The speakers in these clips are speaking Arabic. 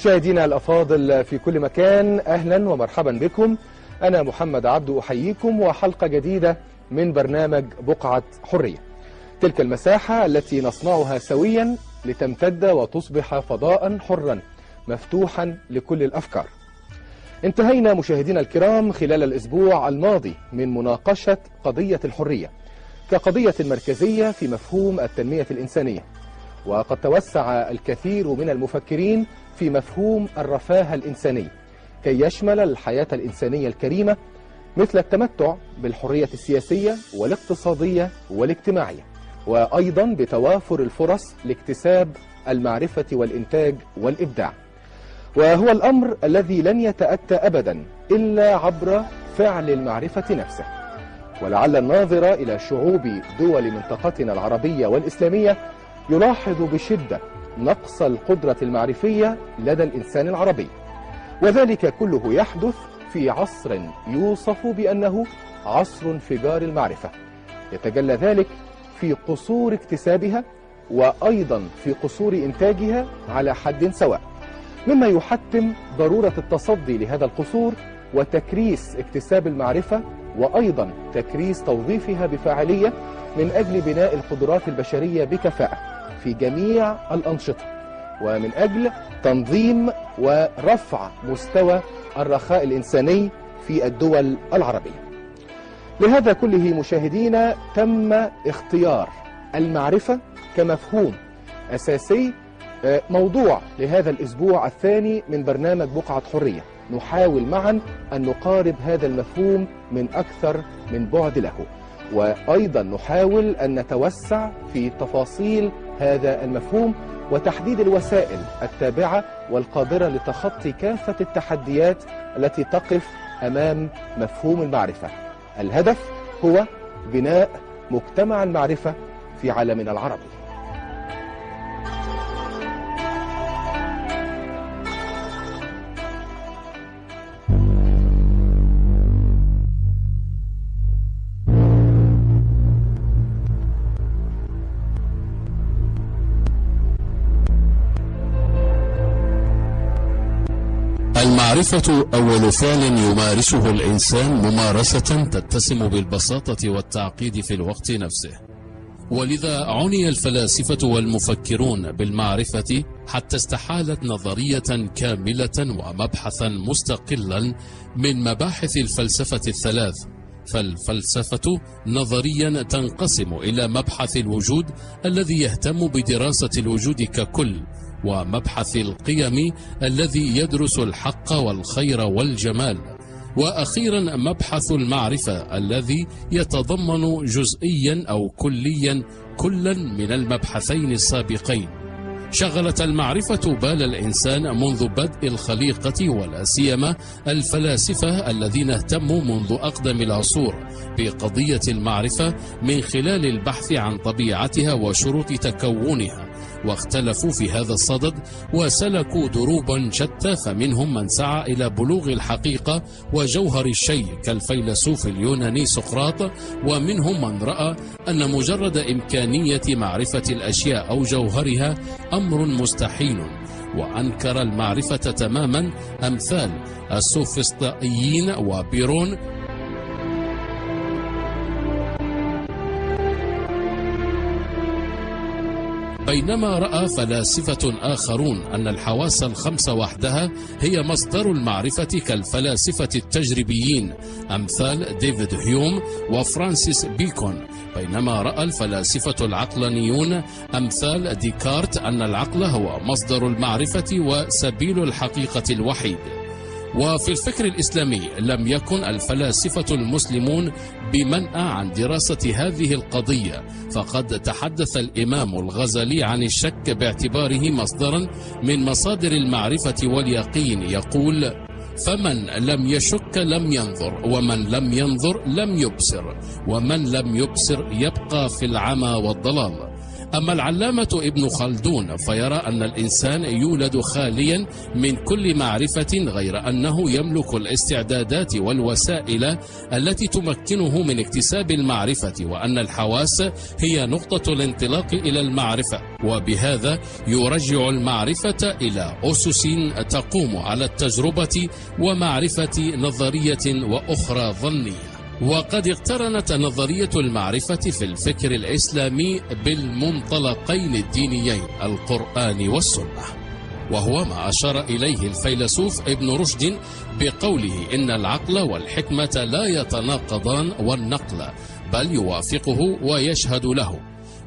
مشاهدينا الأفاضل في كل مكان، أهلا ومرحبا بكم. أنا محمد عبد أحييكم وحلقة جديدة من برنامج بقعة حرية، تلك المساحة التي نصنعها سويا لتمتد وتصبح فضاء حرا مفتوحا لكل الأفكار. انتهينا مشاهدينا الكرام خلال الأسبوع الماضي من مناقشة قضية الحرية كقضية مركزية في مفهوم التنمية الإنسانية، وقد توسع الكثير من المفكرين في مفهوم الرفاه الإنساني كي يشمل الحياة الإنسانية الكريمة، مثل التمتع بالحرية السياسية والاقتصادية والاجتماعية، وأيضا بتوافر الفرص لاكتساب المعرفة والإنتاج والإبداع. وهو الأمر الذي لن يتأتى أبدا إلا عبر فعل المعرفة نفسه. ولعل الناظر إلى شعوب دول منطقتنا العربية والإسلامية يلاحظ بشدة نقص القدرة المعرفية لدى الإنسان العربي، وذلك كله يحدث في عصر يوصف بأنه عصر انفجار المعرفة، يتجلى ذلك في قصور اكتسابها وأيضا في قصور إنتاجها على حد سواء، مما يحتم ضرورة التصدي لهذا القصور وتكريس اكتساب المعرفة وأيضا تكريس توظيفها بفاعلية من أجل بناء القدرات البشرية بكفاءة في جميع الأنشطة، ومن أجل تنظيم ورفع مستوى الرخاء الإنساني في الدول العربية. لهذا كله مشاهدينا تم اختيار المعرفة كمفهوم أساسي موضوع لهذا الأسبوع الثاني من برنامج بقعة حرية. نحاول معا أن نقارب هذا المفهوم من أكثر من بعد له، وأيضا نحاول أن نتوسع في تفاصيل هذا المفهوم وتحديد الوسائل التابعة والقادرة لتخطي كافة التحديات التي تقف أمام مفهوم المعرفة. الهدف هو بناء مجتمع المعرفة في عالمنا العربي. المعرفة أول فعل يمارسه الإنسان ممارسة تتسم بالبساطة والتعقيد في الوقت نفسه، ولذا عني الفلاسفة والمفكرون بالمعرفة حتى استحالت نظرية كاملة ومبحثا مستقلا من مباحث الفلسفة الثلاث. فالفلسفة نظريا تنقسم إلى مبحث الوجود الذي يهتم بدراسة الوجود ككل، ومبحث القيم الذي يدرس الحق والخير والجمال، وأخيرا مبحث المعرفة الذي يتضمن جزئيا أو كليا كلا من المبحثين السابقين. شغلت المعرفة بال الإنسان منذ بدء الخليقة، ولا سيما الفلاسفة الذين اهتموا منذ أقدم العصور بقضية المعرفة من خلال البحث عن طبيعتها وشروط تكونها، واختلفوا في هذا الصدد وسلكوا دروبا شتى، فمنهم من سعى إلى بلوغ الحقيقة وجوهر الشيء كالفيلسوف اليوناني سقراط، ومنهم من رأى أن مجرد إمكانية معرفة الأشياء أو جوهرها أمر مستحيل، وأنكر المعرفة تماما أمثال السوفسطائيين وبيرون. بينما رأى فلاسفة آخرون أن الحواس الخمسة وحدها هي مصدر المعرفة كالفلاسفة التجريبيين أمثال ديفيد هيوم وفرانسيس بيكون. بينما رأى الفلاسفة العقلانيون أمثال ديكارت أن العقل هو مصدر المعرفة وسبيل الحقيقة الوحيد. وفي الفكر الإسلامي لم يكن الفلاسفة المسلمون بمنأى عن دراسة هذه القضية، فقد تحدث الإمام الغزالي عن الشك باعتباره مصدرا من مصادر المعرفة واليقين، يقول: فمن لم يشك لم ينظر، ومن لم ينظر لم يبصر، ومن لم يبصر يبقى في العمى والضلال. أما العلامة ابن خلدون فيرى أن الإنسان يولد خاليا من كل معرفة، غير أنه يملك الاستعدادات والوسائل التي تمكنه من اكتساب المعرفة، وأن الحواس هي نقطة الانطلاق إلى المعرفة، وبهذا يرجع المعرفة إلى أسس تقوم على التجربة ومعرفة نظرية وأخرى ظنية. وقد اقترنت نظرية المعرفة في الفكر الإسلامي بالمنطلقين الدينيين القرآن والسنة، وهو ما أشار إليه الفيلسوف ابن رشد بقوله إن العقل والحكمة لا يتناقضان والنقل بل يوافقه ويشهد له.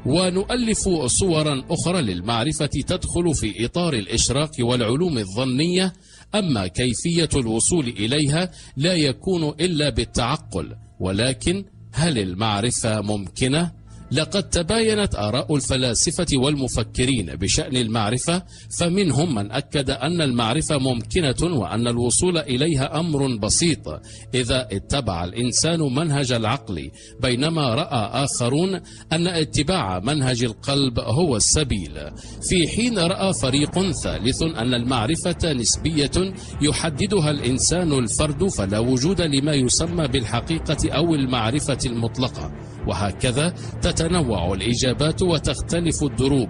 ونؤلف صورا أخرى للمعرفة تدخل في إطار الإشراق والعلوم الظنية، أما كيفية الوصول إليها لا يكون إلا بالتعقل. ولكن هل المعرفة ممكنة؟ لقد تباينت آراء الفلاسفة والمفكرين بشأن المعرفة، فمنهم من أكد أن المعرفة ممكنة وأن الوصول إليها أمر بسيط إذا اتبع الإنسان منهج العقل، بينما رأى آخرون أن اتباع منهج القلب هو السبيل، في حين رأى فريق ثالث أن المعرفة نسبية يحددها الإنسان الفرد، فلا وجود لما يسمى بالحقيقة أو المعرفة المطلقة. وهكذا تتنوع الإجابات وتختلف الدروب،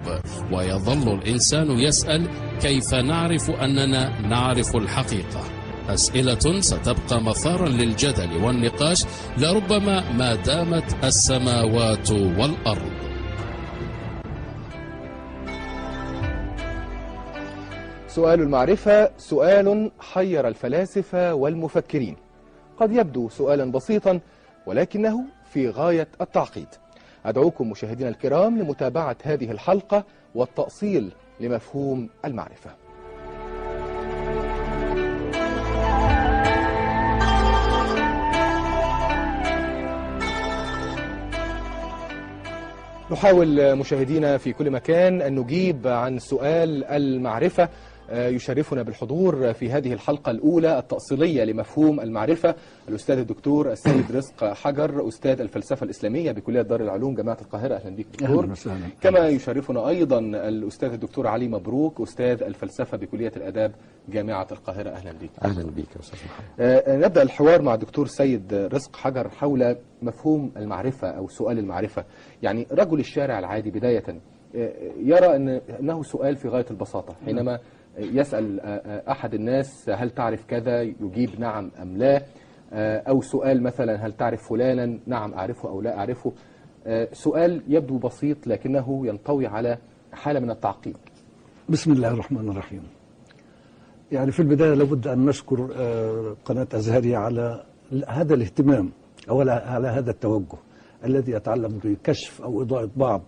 ويظل الإنسان يسأل كيف نعرف أننا نعرف الحقيقة؟ أسئلة ستبقى مثارا للجدل والنقاش لربما ما دامت السماوات والأرض. سؤال المعرفة سؤال حير الفلاسفة والمفكرين. قد يبدو سؤالا بسيطا ولكنه في غاية التعقيد. أدعوكم مشاهدينا الكرام لمتابعة هذه الحلقة والتأصيل لمفهوم المعرفة. نحاول مشاهدينا في كل مكان أن نجيب عن سؤال المعرفة. يشرفنا بالحضور في هذه الحلقة الأولى التأصيلية لمفهوم المعرفة الأستاذ الدكتور السيد رزق حجر، أستاذ الفلسفة الإسلامية بكلية دار العلوم جامعة القاهرة. أهلا بك دكتور. كما يشرفنا أيضا الأستاذ الدكتور علي مبروك، أستاذ الفلسفة بكلية الآداب جامعة القاهرة. أهلا بك. أهلا بك يا أستاذ محمد. نبدأ الحوار مع الدكتور سيد رزق حجر حول مفهوم المعرفة أو سؤال المعرفة. يعني رجل الشارع العادي بداية يرى أنه سؤال في غاية البساطة، حينما يسأل أحد الناس هل تعرف كذا يجيب نعم أم لا، أو سؤال مثلا هل تعرف فلانا، نعم أعرفه أو لا أعرفه. سؤال يبدو بسيط لكنه ينطوي على حالة من التعقيد. بسم الله الرحمن الرحيم. يعني في البداية لابد أن نشكر قناة أزهرية على هذا الاهتمام أو على هذا التوجه الذي يتعلق بكشف أو إضاءة بعض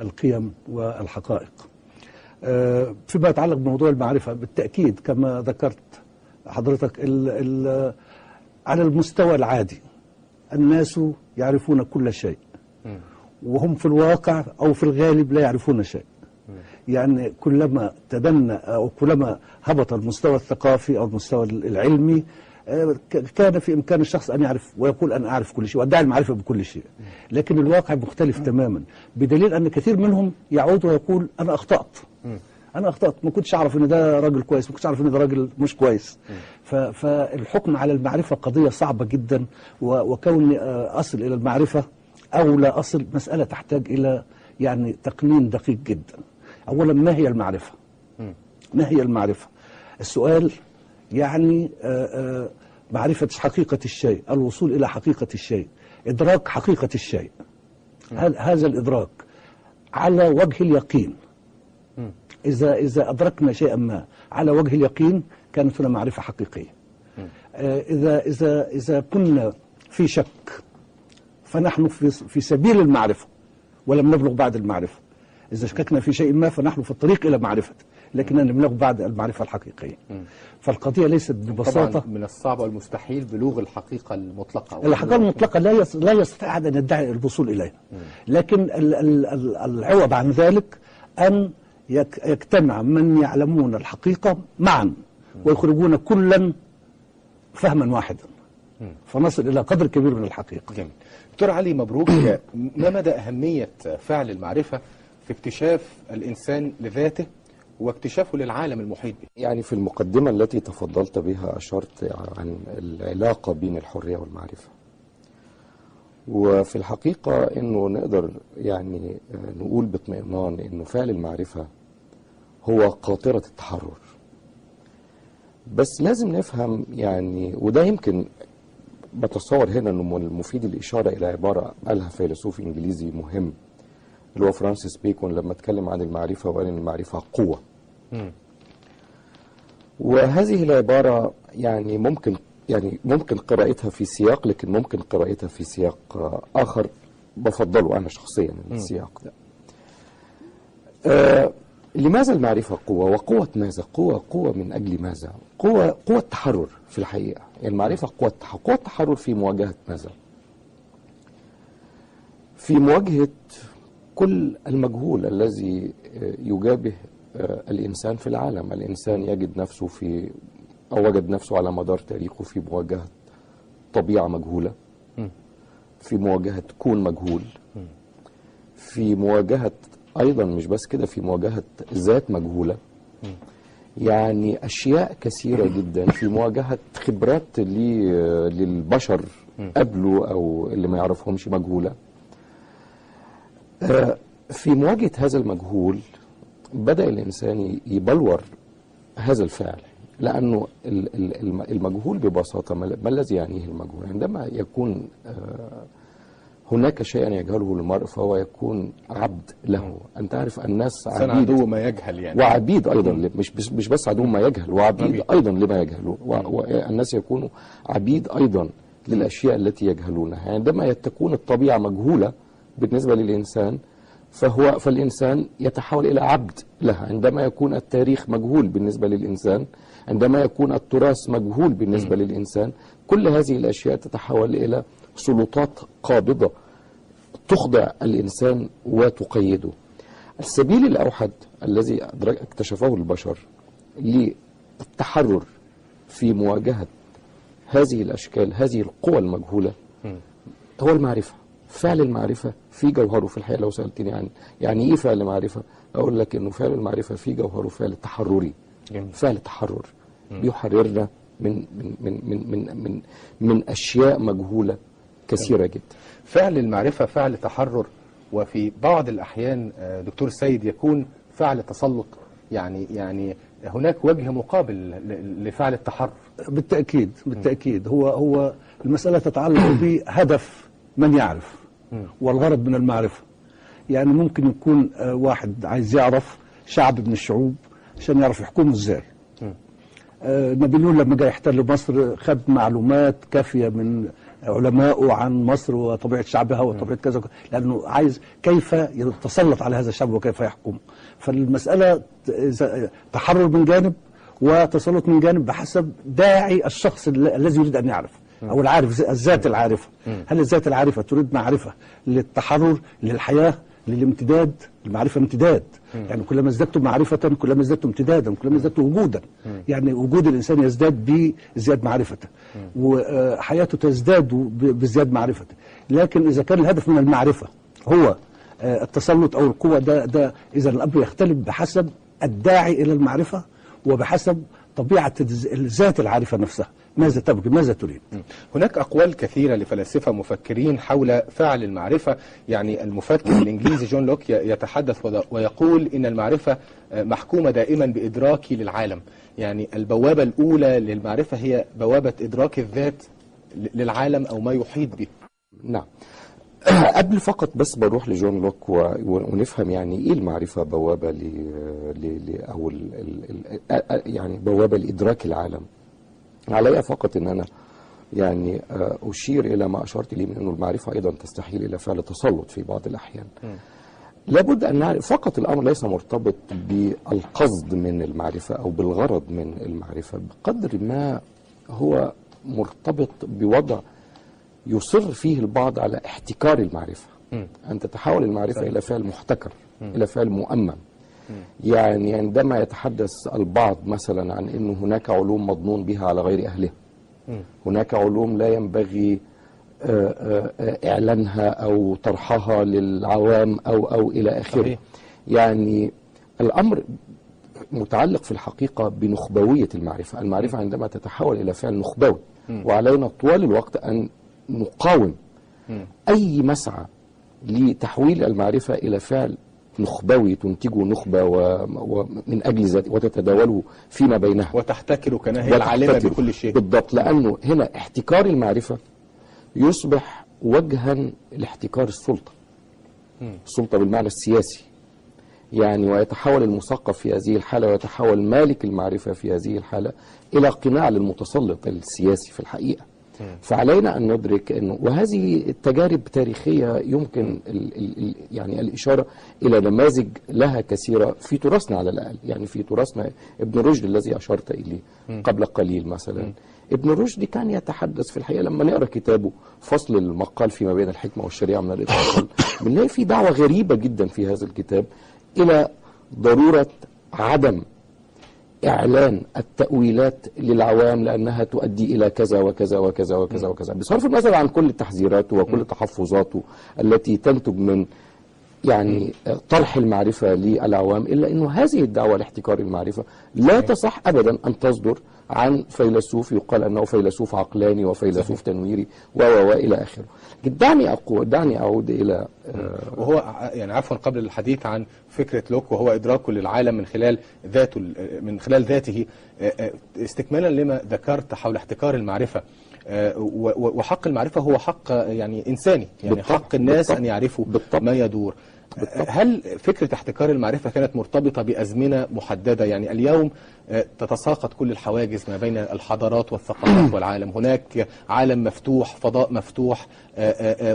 القيم والحقائق. فيما يتعلق بموضوع المعرفة بالتأكيد كما ذكرت حضرتك على المستوى العادي الناس يعرفون كل شيء، وهم في الواقع أو في الغالب لا يعرفون شيء. يعني كلما تدنى أو كلما هبط المستوى الثقافي أو المستوى العلمي كان في إمكان الشخص أن يعرف ويقول أنا أعرف كل شيء وأدعي المعرفة بكل شيء، لكن الواقع مختلف تماما، بدليل أن كثير منهم يعود ويقول أنا أخطأت، أنا أخطأت، ما كنتش أعرف أن ده راجل كويس، ما كنتش أعرف أن ده راجل مش كويس. فالحكم على المعرفة قضية صعبة جدا، وكوني أصل إلى المعرفة أو لا أصل مسألة تحتاج إلى يعني تقنين دقيق جدا. أولا ما هي المعرفة؟ ما هي المعرفة؟ السؤال يعني معرفة حقيقة الشيء، الوصول إلى حقيقة الشيء، إدراك حقيقة الشيء. هذا الإدراك على وجه اليقين. إذا أدركنا شيئا ما على وجه اليقين كانت هنا معرفة حقيقية. إذا كنا في شك فنحن في سبيل المعرفة ولم نبلغ بعد المعرفة. إذا شككنا في شيء ما فنحن في الطريق إلى معرفة لكننا نبلغ بعد المعرفة الحقيقية. فالقضية ليست ببساطة. طبعا من الصعب والمستحيل بلوغ الحقيقة المطلقة. الحقيقة المطلقة لا يستطيع أحد أن يدعي الوصول إليها، لكن العوض عن ذلك أن يجتمع من يعلمون الحقيقة معا ويخرجون كلا فهما واحدا فنصل إلى قدر كبير من الحقيقة. جميل. دكتور علي مبروك، ما مدى أهمية فعل المعرفة في اكتشاف الإنسان لذاته واكتشافه للعالم المحيط به. يعني في المقدمة التي تفضلت بها أشرت عن العلاقة بين الحرية والمعرفة، وفي الحقيقة أنه نقدر يعني نقول باطمئنان أنه فعل المعرفة هو قاطرة التحرر. بس لازم نفهم يعني، وده يمكن بتصور هنا أنه المفيد الإشارة إلى عبارة قالها فيلسوف إنجليزي مهم اللي هو فرانسيس بيكون لما اتكلم عن المعرفة وقال أن المعرفة قوة. وهذه العبارة يعني ممكن قراءتها في سياق، لكن ممكن قراءتها في سياق آخر بفضله أنا شخصيا السياق ده. لماذا المعرفة قوة؟ وقوة ماذا؟ قوة من أجل ماذا؟ قوة تحرر في الحقيقة. يعني المعرفة قوة التحرر في مواجهة ماذا؟ في مواجهة كل المجهول الذي يجابه الإنسان في العالم. الإنسان يجد نفسه وجد نفسه على مدار تاريخه في مواجهة طبيعة مجهولة، في مواجهة كون مجهول، في مواجهة أيضا مش بس كده، في مواجهة ذات مجهولة. يعني أشياء كثيرة جدا في مواجهة خبرات للبشر قبله أو اللي ما يعرفهمش مجهولة. في مواجهة هذا المجهول بدأ الإنسان يبلور هذا الفعل، لأنه المجهول ببساطة ما الذي يعنيه المجهول؟ عندما يكون هناك شيئا يجهله المرء فهو يكون عبد له. أنت عارف الناس عبيد، عدو ما يجهل يعني، وعبيد أيضا مش بس عدو ما يجهل، وعبيد أيضا لما يجهل، والناس يكونوا عبيد أيضا للأشياء التي يجهلونها. عندما تكون الطبيعة مجهولة بالنسبة للإنسان فالإنسان يتحول إلى عبد لها. عندما يكون التاريخ مجهول بالنسبة للإنسان، عندما يكون التراث مجهول بالنسبة للإنسان، كل هذه الأشياء تتحول إلى سلطات قابضة تخضع الإنسان وتقيده. السبيل الأوحد الذي اكتشفه البشر للتحرر في مواجهة هذه الأشكال، هذه القوى المجهولة، هو المعرفة. فعل المعرفة في جوهره في الحقيقة، لو سألتني يعني إيه فعل المعرفة، أقول لك إنه فعل المعرفة في جوهره فعل تحرري. فعل تحرر بيحررنا من أشياء مجهولة كثيرة جدا. فعل المعرفة فعل تحرر، وفي بعض الأحيان دكتور السيد يكون فعل تسلط. يعني هناك وجه مقابل لفعل التحرر. بالتأكيد هو المسألة تتعلق بهدف من يعرف والغرض من المعرفة. يعني ممكن يكون واحد عايز يعرف شعب من الشعوب عشان يعرف يحكمه ازاي. نابليون لما جاي يحتل مصر خد معلومات كافية من علمائه عن مصر وطبيعة شعبها وطبيعة كذا، لأنه عايز كيف يتسلط على هذا الشعب وكيف يحكم. فالمسألة تحرر من جانب وتسلط من جانب بحسب داعي الشخص الذي يريد أن يعرف، أو العارف، الذات العارفة. هل الذات العارفة تريد معرفة للتحرر، للحياة، للامتداد؟ المعرفة امتداد، يعني كلما ازددتم معرفة كلما ازددتم امتدادا، كلما ازددتم وجودا. يعني وجود الإنسان يزداد بزيادة معرفته، وحياته تزداد بزيادة معرفته. لكن إذا كان الهدف من المعرفة هو التسلط أو القوة، ده إذا الأمر يختلف بحسب الداعي إلى المعرفة وبحسب طبيعة الذات العارفة نفسها. ماذا تبغي؟ ماذا تريد؟ هناك أقوال كثيرة لفلاسفة مفكرين حول فعل المعرفة. يعني المفكر الإنجليزي جون لوك يتحدث ويقول إن المعرفة محكومة دائما بإدراكي للعالم. يعني البوابة الأولى للمعرفة هي بوابة إدراك الذات للعالم أو ما يحيط به. نعم. قبل فقط بس بروح لجون لوك ونفهم يعني ايه المعرفة بوابة او يعني بوابة لإدراك العالم. علي فقط ان انا يعني اشير الى ما اشرت اليه من انه المعرفة ايضا تستحيل الى فعل تسلط في بعض الاحيان. لابد ان نعرف فقط الامر ليس مرتبط بالقصد من المعرفة او بالغرض من المعرفة، بقدر ما هو مرتبط بوضع يصر فيه البعض على احتكار المعرفة. أن تتحول المعرفة إلى فعل محتكر، إلى فعل مؤمن. يعني عندما يتحدث البعض مثلا عن أن هناك علوم مضنون بها على غير أهلها، هناك علوم لا ينبغي إعلانها أو طرحها للعوام أو إلى آخره. يعني الأمر متعلق في الحقيقة بنخبوية المعرفة. المعرفة عندما تتحول إلى فعل نخبوي، وعلينا طوال الوقت أن نقاوم أي مسعى لتحويل المعرفة إلى فعل نخبوي تنتجه نخبة ومن أجل ذاته وتتداوله فيما بينها وتحتكر كنهي العالمة بكل شيء. بالضبط، لأنه هنا احتكار المعرفة يصبح وجها لاحتكار السلطة، السلطة بالمعنى السياسي يعني، ويتحول المثقف في هذه الحالة ويتحول مالك المعرفة في هذه الحالة إلى قناع للمتسلط السياسي في الحقيقة. فعلينا أن ندرك أنه، وهذه التجارب تاريخية يمكن يعني الإشارة إلى نماذج لها كثيرة في تراثنا على الأقل. يعني في تراثنا ابن رشد الذي أشرت إليه قبل قليل مثلا، ابن رشد كان يتحدث في الحقيقة لما نقرأ كتابه فصل المقال فيما بين الحكمة والشريعة من الاتصال، بنلاقي في دعوة غريبة جدا في هذا الكتاب إلى ضرورة عدم إعلان التأويلات للعوام لأنها تؤدي إلى كذا وكذا وكذا وكذا وكذا، بصرف النظر عن كل تحذيراته وكل تحفظاته التي تنتج من يعني طرح المعرفة للعوام، إلا أنه هذه الدعوة لاحتكار المعرفة لا تصح أبدا أن تصدر عن فيلسوف يقال أنه فيلسوف عقلاني وفيلسوف تنويري وإلى آخره. دعني أعود إلى وهو يعني عفوا قبل الحديث عن فكرة لوك وهو إدراكه للعالم من خلال ذاته، استكمالا لما ذكرت حول احتكار المعرفة، وحق المعرفة هو حق يعني إنساني، يعني حق الناس أن يعرفوا ما يدور. هل فكرة احتكار المعرفة كانت مرتبطة بأزمنة محددة؟ يعني اليوم تتساقط كل الحواجز ما بين الحضارات والثقافات والعالم، هناك عالم مفتوح، فضاء مفتوح،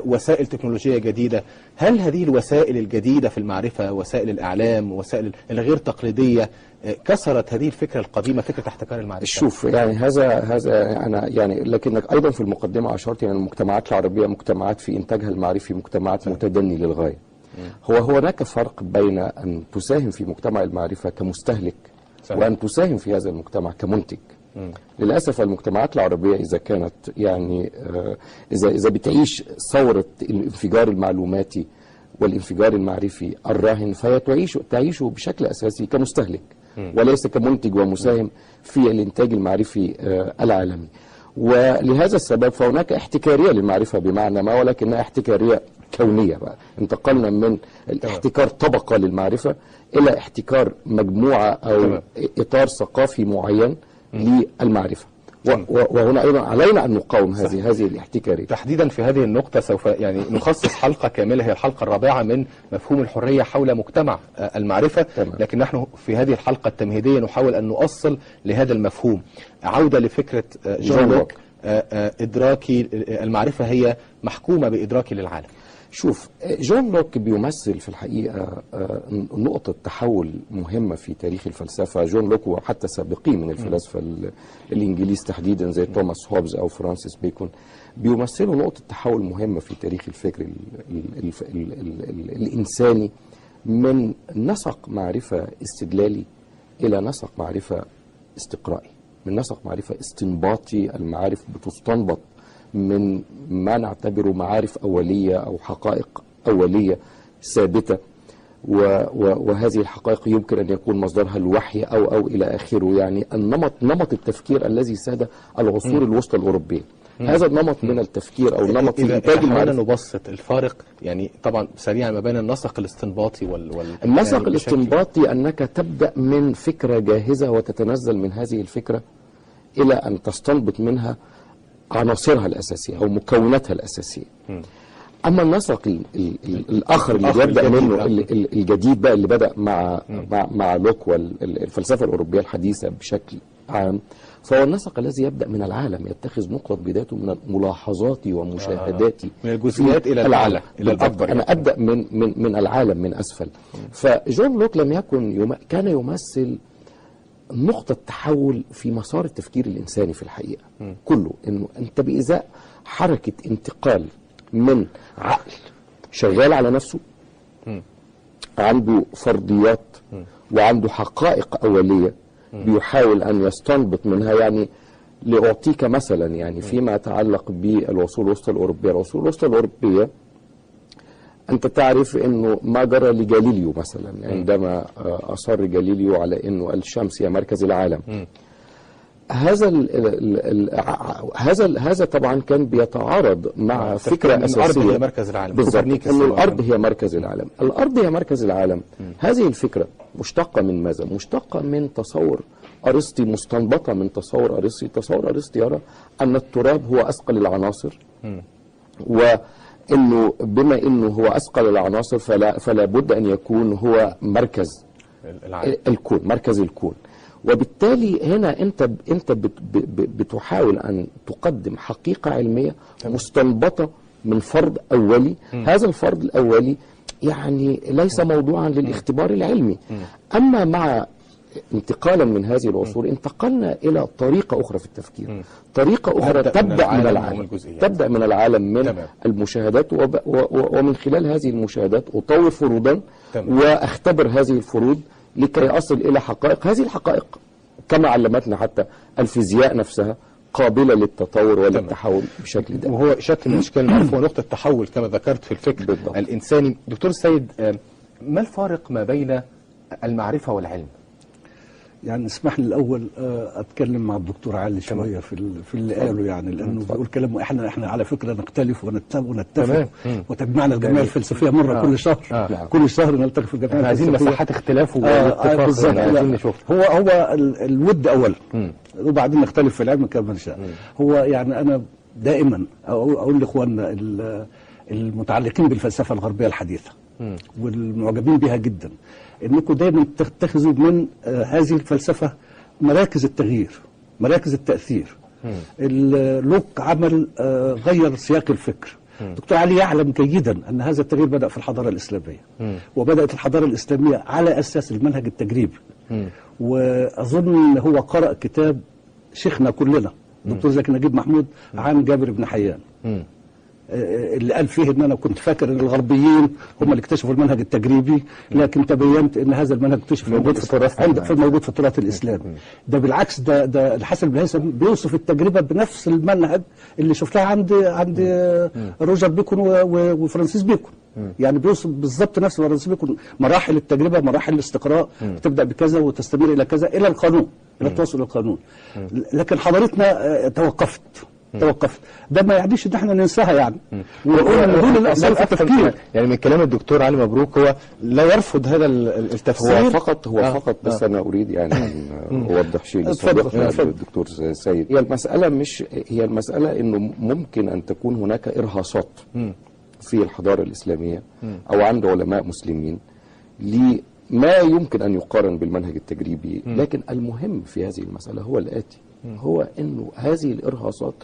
وسائل تكنولوجية جديدة. هل هذه الوسائل الجديدة في المعرفة، وسائل الإعلام، وسائل الغير تقليدية، كسرت هذه الفكرة القديمة، فكرة احتكار المعرفة؟ شوف يعني هذا أنا يعني، لكنك أيضا في المقدمة أشرت يعني المجتمعات العربية مجتمعات في إنتاجها المعرفي مجتمعات متدني للغاية. هو هناك فرق بين أن تساهم في مجتمع المعرفة كمستهلك وأن تساهم في هذا المجتمع كمنتج. للأسف المجتمعات العربية إذا كانت يعني إذا بتعيش ثورة الانفجار المعلوماتي والانفجار المعرفي الراهن، فهي تعيش بشكل أساسي كمستهلك وليس كمنتج ومساهم في الإنتاج المعرفي العالمي. ولهذا السبب فهناك احتكارية للمعرفة بمعنى ما، ولكنها احتكارية كونية بقى. انتقلنا من الاحتكار طبقة للمعرفة إلى احتكار مجموعة أو إطار ثقافي معين للمعرفة، وهنا أيضا علينا أن نقاوم هذه الاحتكارية. تحديدا في هذه النقطة سوف يعني نخصص حلقة كاملة، هي الحلقة الرابعة من مفهوم الحرية حول مجتمع المعرفة. لكن نحن في هذه الحلقة التمهيدية نحاول أن نؤصل لهذا المفهوم. عودة لفكرة جون لوك، إدراكي المعرفة هي محكومة بإدراكي للعالم. شوف، جون لوك بيمثل في الحقيقة نقطة تحول مهمة في تاريخ الفلسفة. جون لوك وحتى سابقين من الفلاسفة الإنجليز تحديدا زي توماس هوبز أو فرانسيس بيكون بيمثلوا نقطة تحول مهمة في تاريخ الفكر الإنساني، من نسق معرفة استدلالي إلى نسق معرفة استقرائي، من نسق معرفة استنباطي. المعارف بتستنبط من ما نعتبره معارف أولية أو حقائق أولية ثابتة، وهذه الحقائق يمكن أن يكون مصدرها الوحي أو إلى آخره. يعني نمط التفكير الذي ساد العصور الوسطى الأوروبية. هذا النمط من التفكير أو نمط في إنتاج المعرفة. نبسط الفارق يعني طبعا سريعا ما بين النسق الاستنباطي النسق يعني الاستنباطي أنك تبدأ من فكرة جاهزة وتتنزل من هذه الفكرة إلى أن تستنبط منها عناصرها الأساسية أو مكوناتها الأساسية. أما النسق الآخر اللي بيبدأ منه الجديد بقى، اللي بدأ مع لوك والفلسفة الأوروبية الحديثة بشكل عام، فهو النسق الذي يبدأ من العالم، يتخذ نقطة بدايته من ملحظاتي ومشاهداتي من الجزئيات إلى الأعلى إلى الأكبر. أنا أبدأ من العالم من أسفل. فجون لوك كان يمثل نقطة تحول في مسار التفكير الإنساني في الحقيقة كله. إنه أنت بإزاء حركة انتقال من عقل شغال على نفسه، عنده فرضيات وعنده حقائق أولية بيحاول أن يستنبط منها. يعني لأعطيك مثلا يعني فيما يتعلق بالعصور الوسطى الأوروبية، العصور الوسطى الأوروبية أنت تعرف أنه ما جرى لجاليليو مثلا عندما أصر جاليليو على أنه الشمس هي مركز العالم. هذا طبعا كان بيتعارض مع فكرة أساسية. الأرض هي مركز العالم بالضبط، أن الأرض هي مركز العالم. الأرض هي مركز العالم. هذه الفكرة مشتقة من ماذا؟ مشتقة من تصور أرسطي، مستنبطة من تصور أرسطي. تصور أرسطي يرى أن التراب هو أثقل العناصر، وأنه بما أنه هو أثقل العناصر فلا بد أن يكون هو مركز الكون، مركز الكون. وبالتالي هنا انت بتحاول ان تقدم حقيقه علميه مستنبطه من فرض اولي. هذا الفرض الاولي يعني ليس موضوعا للاختبار العلمي. اما مع انتقالا من هذه العصور انتقلنا الى طريقه اخرى في التفكير، طريقه اخرى تبدا من العالم، تبدا من العالم، من المشاهدات، ومن خلال هذه المشاهدات اطور فروضا واختبر هذه الفروض لكي أصل إلى حقائق. هذه الحقائق كما علمتنا حتى الفيزياء نفسها قابلة للتطور وللتحول بشكل دائم، وهو شكل من أشكال المعرفة ونقطة تحول كما ذكرت في الفكر بالضبط. الإنساني. دكتور السيد، ما الفارق ما بين المعرفة والعلم؟ يعني اسمح لي الأول أتكلم مع الدكتور علي شوية في اللي قاله، يعني لأنه بيقول كلامه. إحنا على فكرة نختلف ونتفق وتجمعنا الجمعية الفلسفية مرة كل شهر. كل شهر نلتقي في الجمعية الفلسفية. عايزين مساحات اختلاف واتفاق. بالظبط. هو الود أولا، وبعدين نختلف في العلم كما نشاء. هو يعني أنا دائما أقول لإخواننا المتعلقين بالفلسفة الغربية الحديثة والمعجبين بها جدا، انكم دايما تتخذوا من هذه الفلسفه مراكز التغيير، مراكز التاثير. لوك عمل غير سياق الفكر. دكتور علي يعلم جيدا ان هذا التغيير بدا في الحضاره الاسلاميه، وبدات الحضاره الاسلاميه على اساس المنهج التجريبي. واظن هو قرأ كتاب شيخنا كلنا دكتور زكي نجيب محمود عن جابر بن حيان، اللي قال فيه ان انا كنت فاكر ان الغربيين هم اللي اكتشفوا المنهج التجريبي، لكن تبينت ان هذا المنهج اكتشف موجود في التراث الاسلامي. ده بالعكس، ده الحسن بن هيثم بيوصف التجربه بنفس المنهج اللي شفتها عند روجر بيكون وفرانسيس بيكون. يعني بيوصف بالظبط نفس فرانسيس بيكون مراحل التجربه، مراحل الاستقراء، تبدا بكذا وتستمر الى كذا الى القانون، الى التوصل للقانون. لكن حضارتنا توقفت. ده ما يعنيش ان احنا ننساها يعني، ونقول ان دول الاصل في التفكير. يعني من كلام الدكتور علي مبروك هو لا يرفض هذا التفسير. هو فقط بس انا اريد يعني ان اوضح شيء الدكتور سيد. هي المساله انه ممكن ان تكون هناك ارهاصات في الحضاره الاسلاميه او عند علماء مسلمين لما يمكن ان يقارن بالمنهج التجريبي، لكن المهم في هذه المساله هو الاتي، هو انه هذه الارهاصات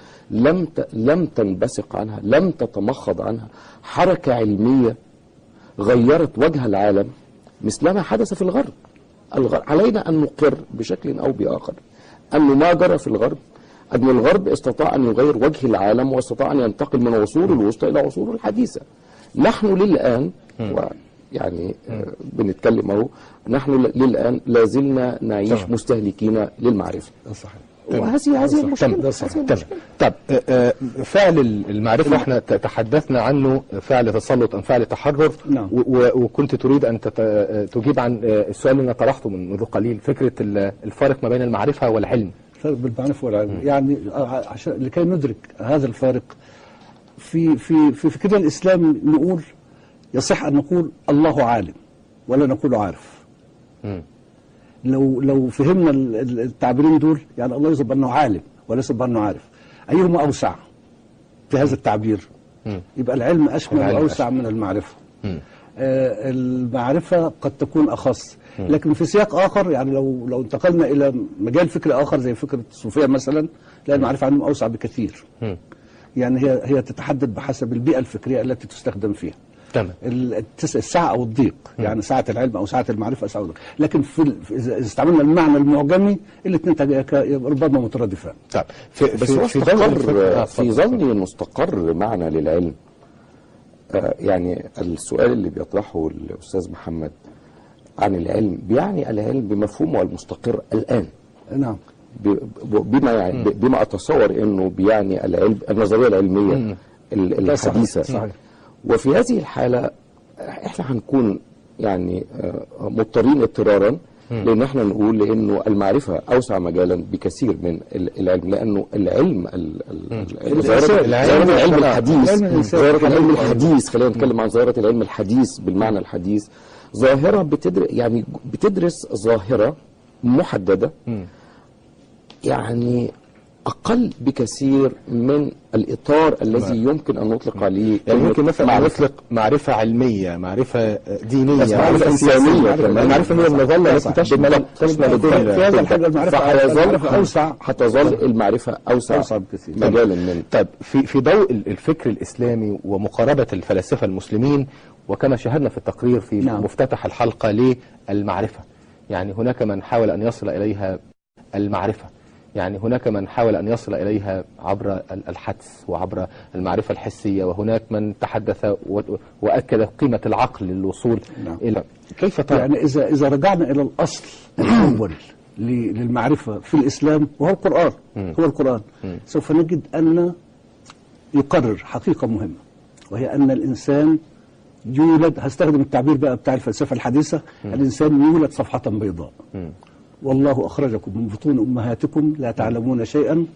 لم تنبثق عنها، لم تتمخض عنها حركه علميه غيرت وجه العالم مثلما حدث في الغرب. علينا ان نقر بشكل او باخر انه ما جرى في الغرب، ان الغرب استطاع ان يغير وجه العالم، واستطاع ان ينتقل من عصور الوسطى الى عصور الحديثه. نحن للان يعني بنتكلم اهو، نحن للان لازلنا نعيش مستهلكين للمعرفه. صحيح. وهذه المشكلة. طب فعل المعرفة احنا تحدثنا عنه، فعل تسلط ام فعل تحرر. نعم. وكنت تريد ان تجيب عن السؤال اللي انا طرحته منذ قليل، فكرة الفارق ما بين المعرفة والعلم. الفارق بين المعرفة والعلم يعني عشان لكي ندرك هذا الفارق في فكرنا الاسلامي نقول يصح ان نقول الله عالم ولا نقول عارف. لو فهمنا التعبيرين دول، يعني الله يصب انه عالم وليس بانه عارف، ايهما اوسع في هذا التعبير؟ يبقى العلم اشمل واوسع من المعرفه. المعرفه قد تكون اخص، لكن في سياق اخر، يعني لو انتقلنا الى مجال فكري اخر زي فكره الصوفيه مثلا، لا، المعرفه عنهم اوسع بكثير. يعني هي تتحدد بحسب البيئه الفكريه التي تستخدم فيها. تمام. السعة أو الضيق، يعني سعة العلم أو سعة المعرفة سعة الضيق. لكن إذا استعملنا المعنى المعجمي الاثنين ربما مترادفان. طيب بس في ظني مستقر معنى للعلم. يعني السؤال اللي بيطرحه الأستاذ محمد عن العلم بيعني العلم بمفهومه المستقر الآن. نعم. بما أتصور أنه بيعني العلم النظرية العلمية الحديثة. صحيح. وفي هذه الحالة احنا هنكون يعني مضطرين اضطرارا لان احنا نقول لانه المعرفه اوسع مجالا بكثير من العلم، لانه العلم ظاهره العلم الحديث، ظاهره العلم الحديث، خلينا نتكلم عن ظاهره العلم الحديث بالمعنى الحديث، ظاهره بتدرس ظاهره محدده يعني أقل بكثير من الإطار الذي يمكن أن نطلق عليه، يعني ممكن مثلا نطلق معرفة علمية، معرفة دينية، معرفة إنسانية. المعرفة هي المظلة التي تشمل كل في هذا الحاجة المعرفة أوسع، هتظل المعرفة أوسع بكثير مجالا من. طيب في ضوء الفكر الإسلامي ومقاربة الفلاسفة المسلمين، وكما شاهدنا في التقرير في مفتتح الحلقة للمعرفة، يعني هناك من حاول أن يصل إليها المعرفة، يعني هناك من حاول أن يصل إليها عبر الحدس وعبر المعرفة الحسية، وهناك من تحدث وأكد قيمة العقل للوصول إلى. كيف ترى؟ يعني إذا رجعنا إلى الأصل الأول للمعرفة في الإسلام وهو القرآن، هو القرآن، سوف نجد أن يقرر حقيقة مهمة، وهي أن الإنسان يولد، هستخدم التعبير بقى بتاع الفلسفة الحديثة، الإنسان يولد صفحة بيضاء. والله أخرجكم من بطون أمهاتكم لا تعلمون شيئا،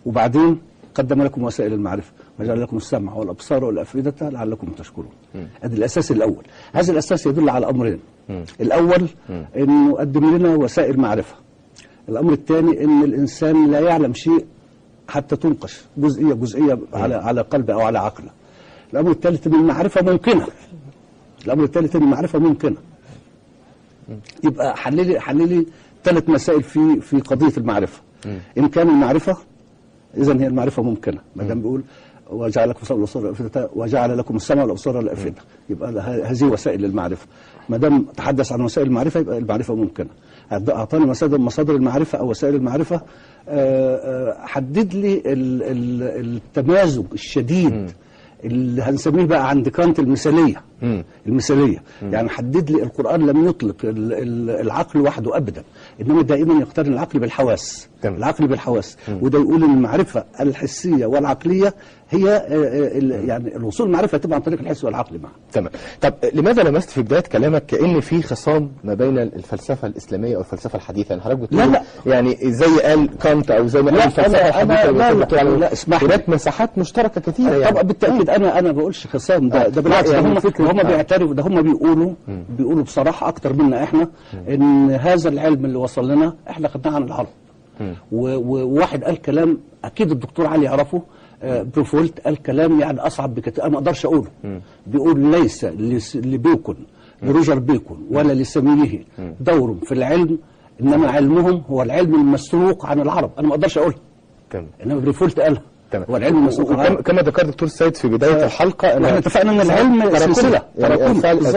وبعدين قدم لكم وسائل المعرفة وجعل لكم السمع والأبصار والأفئدة لعلكم تشكرون. هذا الأساس الأول. هذا الأساس يدل على أمرين. الأول أنه قدم لنا وسائل معرفة. الأمر الثاني أن الإنسان لا يعلم شيء حتى تنقش جزئية على قلبه أو على عقله. الأمر الثالث أن المعرفة ممكنة. الأمر الثالث أن المعرفة ممكنة. يبقى حللي 3 مسائل في قضية المعرفة. إن كان المعرفة، إذن هي المعرفة ممكنة، ما دام بيقول وجعل لكم السمع والأبصار والأفئدة، وجعل لكم السمع والأبصار والأفئدة، يبقى هذه وسائل للمعرفة. ما دام تحدث عن وسائل المعرفة يبقى المعرفة ممكنة. أعطاني مصادر المعرفة أو وسائل المعرفة، حدد لي التمازج الشديد اللي هنسميه بقى عند كانت المثالية. المثالية يعني حدد لي القرآن لم يطلق العقل وحده أبدا، إنما دائما يقترن العقل بالحواس. العقل بالحواس، وده يقول إن المعرفة الحسية والعقلية هي يعني الوصول المعرفة تبقى عن طريق الحس والعقل معا. تمام. طب لماذا لمست في بداية كلامك كأن في خصام ما بين الفلسفة الإسلامية أو الفلسفة الحديثة؟ يعني حضرتك بتقول لا يعني زي قال كانت أو زي ما قال الفلسفة الحديثة. لا اسمح لي، هناك مساحات مشتركة كثيرة يعني. طبعا بالتأكيد أنا بقولش خصام، ده بالعكس، ده هم بيعترفوا، ده هم بيقولوا بصراحة أكتر منا إحنا إن هذا العلم اللي وصل لنا إحنا خدناه عن العرب. وواحد قال كلام أكيد الدكتور علي يعرفه، بروفولت قال كلام يعني أصعب بكتير، أنا ما أقدرش أقوله. بيقول ليس لبيكون لروجر بيكون ولا لساميه دور في العلم، إنما علمهم هو العلم المسروق عن العرب. أنا ما أقدرش أقولها، إنما بروفولت قالها. هو العلم المسروق عن العرب. كما ذكر دكتور سيد في بداية الحلقة احنا اتفقنا ان العلم سلسلة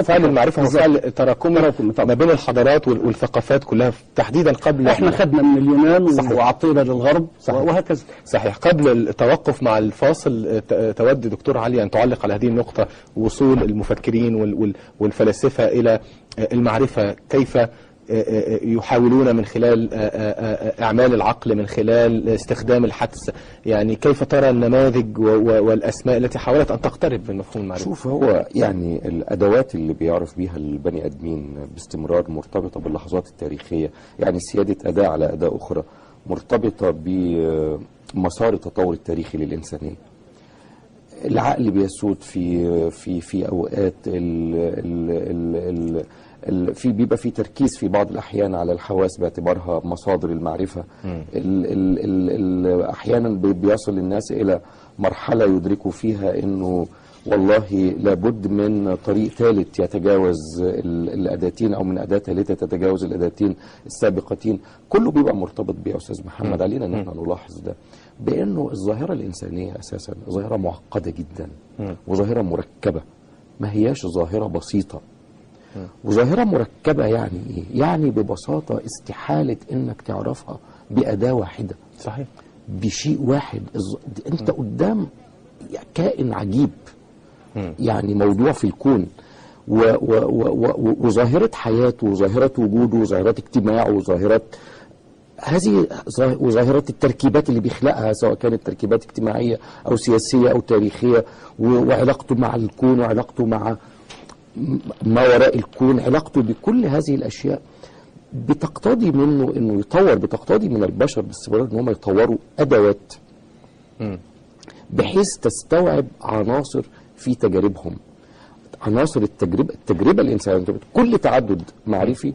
فعل المعرفة هو فعل تراكمي ما بين الحضارات والثقافات كلها، تحديدا قبل احنا خدنا من اليونان وعطينا للغرب وهكذا. صحيح. قبل التوقف مع الفاصل تود دكتور علي أن تعلق على هذه النقطة، وصول المفكرين والفلاسفة إلى المعرفة، كيف يحاولون من خلال أعمال العقل، من خلال استخدام الحدس، يعني كيف ترى النماذج والأسماء التي حاولت أن تقترب من مفهوم المعرفة؟ شوف، هو يعني الأدوات اللي بيعرف بيها البني آدمين باستمرار مرتبطة باللحظات التاريخية، يعني سيادة أداة على أداة أخرى مرتبطة بمسار التطور التاريخي للإنسانية. العقل بيسود في أوقات بيبقى في تركيز في بعض الأحيان على الحواس باعتبارها مصادر المعرفة. أحيانا بيصل الناس إلى مرحلة يدركوا فيها أنه والله لابد من طريق ثالث يتجاوز الأداتين، أو من أداة ثالثة تتجاوز الأداتين السابقتين. كله بيبقى مرتبط بيه يا أستاذ محمد. علينا أن احنا نلاحظ ده، بأنه الظاهرة الإنسانية أساسا ظاهرة معقدة جدا وظاهرة مركبة، ما هياش ظاهرة بسيطة. وظاهرة مركبة يعني إيه؟ يعني ببساطة استحالة إنك تعرفها بأداة واحدة. صحيح. بشيء واحد. أنت قدام كائن عجيب، يعني موضوع في الكون، وظاهرة حياته وظاهرة وجوده وظاهرة اجتماعه وظاهرة هذه وظاهرة التركيبات اللي بيخلقها، سواء كانت تركيبات اجتماعية أو سياسية أو تاريخية، وعلاقته مع الكون وعلاقته مع ما وراء الكون، علاقته بكل هذه الاشياء بتقتضي منه انه يطور، بتقتضي من البشر باستمرار ان هم يطوروا ادوات بحيث تستوعب عناصر في تجاربهم، عناصر التجربه الانسانيه. كل تعدد معرفي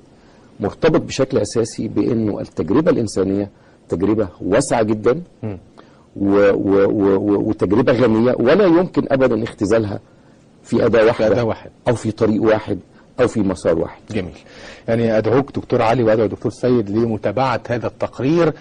مرتبط بشكل اساسي بانه التجربه الانسانيه تجربه واسعه جدا وتجربه غنيه، ولا يمكن ابدا اختزالها في اداه واحده او في طريق واحد او في مسار واحد. جميل. يعني ادعوك دكتور علي وادعو دكتور سيد لمتابعه هذا التقرير.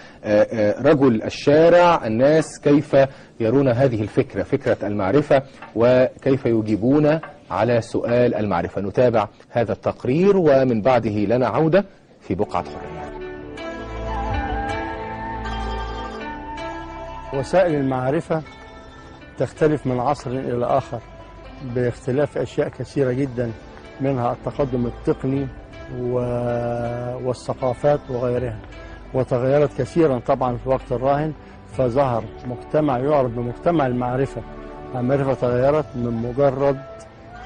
رجل الشارع، الناس كيف يرون هذه الفكره، فكره المعرفه، وكيف يجيبون على سؤال المعرفه. نتابع هذا التقرير ومن بعده لنا عوده في بقعه حريه. وسائل المعرفة تختلف من عصر إلى آخر باختلاف أشياء كثيرة جدا، منها التقدم التقني والثقافات وغيرها، وتغيرت كثيرا طبعا في الوقت الراهن، فظهر مجتمع يعرف بمجتمع المعرفة. المعرفة تغيرت من مجرد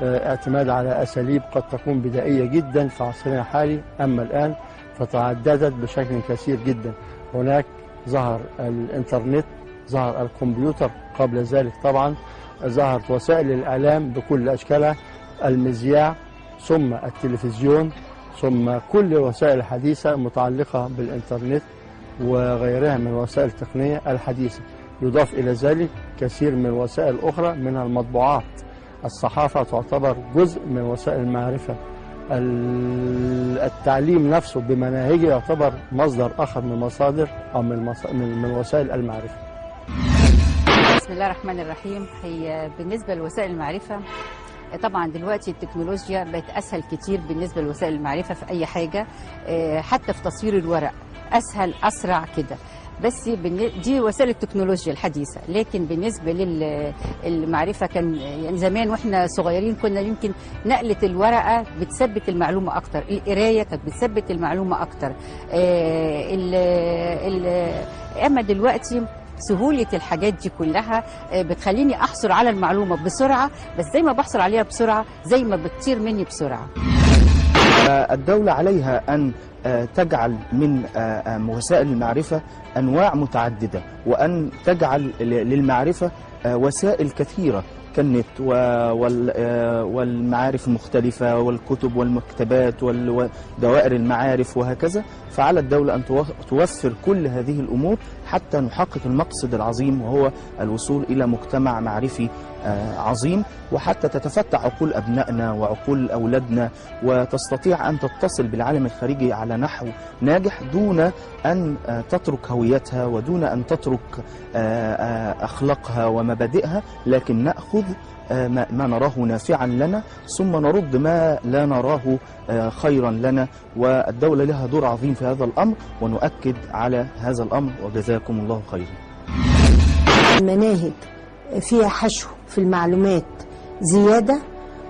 اعتماد على أساليب قد تكون بدائية جدا في عصرنا الحالي، أما الآن فتعددت بشكل كثير جدا. هناك ظهر الإنترنت، ظهر الكمبيوتر، قبل ذلك طبعا ظهرت وسائل الإعلام بكل أشكالها، المذياع ثم التلفزيون ثم كل الوسائل الحديثة المتعلقة بالإنترنت وغيرها من الوسائل التقنية الحديثة. يضاف إلى ذلك كثير من الوسائل الأخرى منها المطبوعات. الصحافة تعتبر جزء من وسائل المعرفة. التعليم نفسه بمناهجه يعتبر مصدر آخر من مصادر أو من وسائل المعرفة. بسم الله الرحمن الرحيم. هي بالنسبة لوسائل المعرفة، طبعا دلوقتي التكنولوجيا بقت أسهل كتير بالنسبة لوسائل المعرفة في أي حاجة، حتى في تصوير الورق أسهل أسرع كده. بس دي وسائل التكنولوجيا الحديثة. لكن بالنسبة للمعرفة كان يعني زمان واحنا صغيرين كنا يمكن نقلة الورقة بتثبت المعلومة أكتر، القراية كانت بتثبت المعلومة أكتر. أما دلوقتي سهولة الحاجات دي كلها بتخليني أحصل على المعلومة بسرعة، بس زي ما بحصل عليها بسرعة زي ما بتطير مني بسرعة. الدولة عليها أن تجعل من وسائل المعرفة أنواع متعددة، وأن تجعل للمعرفة وسائل كثيرة كالنت والمعارف المختلفة والكتب والمكتبات ودوائر المعارف وهكذا. فعلى الدولة أن توفر كل هذه الأمور حتى نحقق المقصد العظيم، وهو الوصول إلى مجتمع معرفي عظيم، وحتى تتفتح عقول أبنائنا وعقول أولادنا، وتستطيع أن تتصل بالعالم الخارجي على نحو ناجح دون أن تترك هويتها ودون أن تترك أخلاقها ومبادئها، لكن نأخذ ما نراه نافعا لنا ثم نرد ما لا نراه خيرا لنا. والدولة لها دور عظيم في هذا الأمر، ونؤكد على هذا الأمر، وجزاكم الله خيرا. المناهج فيها حشو في المعلومات زيادة،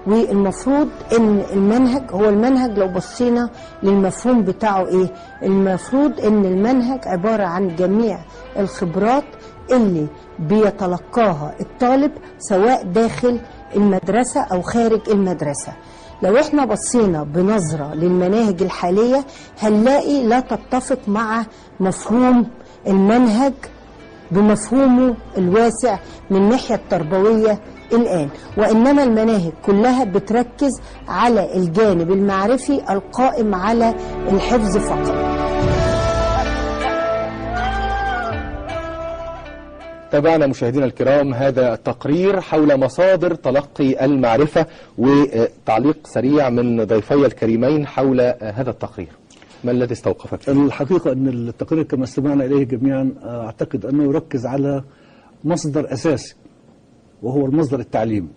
والمفروض ان المنهج هو المنهج. لو بصينا للمفهوم بتاعه ايه، المفروض ان المنهج عبارة عن جميع الخبرات اللي بيتلقاها الطالب سواء داخل المدرسة او خارج المدرسة. لو احنا بصينا بنظرة للمناهج الحالية هنلاقي لا تتفق مع مفهوم المنهج بمفهومه الواسع من الناحية التربوية الآن، وإنما المناهج كلها بتركز على الجانب المعرفي القائم على الحفظ فقط. تابعنا مشاهدينا الكرام هذا التقرير حول مصادر تلقي المعرفة، وتعليق سريع من ضيفي الكريمين حول هذا التقرير. ما الذي استوقفك فيه؟ الحقيقة أن التقرير كما استمعنا إليه جميعا أعتقد أنه يركز على مصدر أساسي وهو المصدر التعليمي.